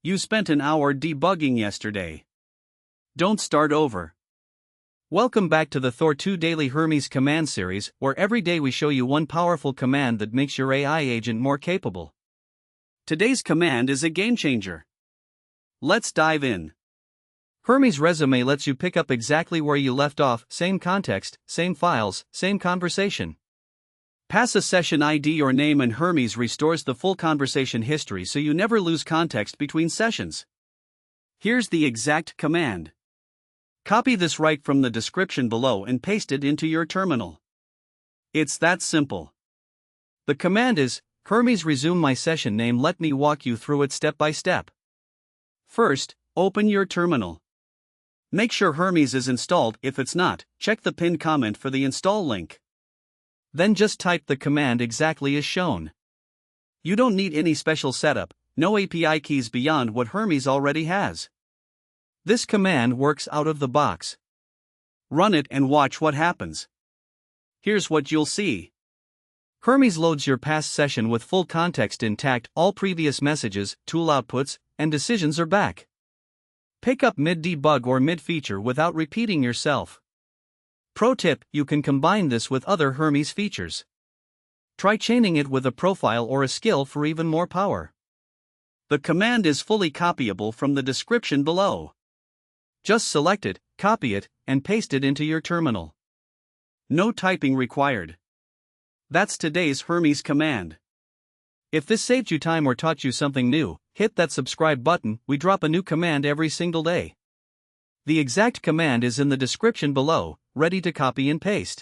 You spent an hour debugging yesterday. Don't start over. Welcome back to the Thor 2 Daily Hermes command series, where every day we show you one powerful command that makes your AI agent more capable. Today's command is a game changer. Let's dive in. Hermes Resume lets you pick up exactly where you left off, same context, same files, same conversation. Pass a session ID or name and Hermes restores the full conversation history so you never lose context between sessions. Here's the exact command. Copy this right from the description below and paste it into your terminal. It's that simple. The command is, Hermes resume my session name. Let me walk you through it step by step. First, open your terminal. Make sure Hermes is installed. If it's not, check the pinned comment for the install link. Then just type the command exactly as shown. You don't need any special setup, no API keys beyond what Hermes already has. This command works out of the box. Run it and watch what happens. Here's what you'll see. Hermes loads your past session with full context intact, all previous messages, tool outputs, and decisions are back. Pick up mid-debug or mid-feature without repeating yourself. Pro tip, you can combine this with other Hermes features. Try chaining it with a profile or a skill for even more power. The command is fully copyable from the description below. Just select it, copy it, and paste it into your terminal. No typing required. That's today's Hermes command. If this saved you time or taught you something new, hit that subscribe button. We drop a new command every single day. The exact command is in the description below, ready to copy and paste.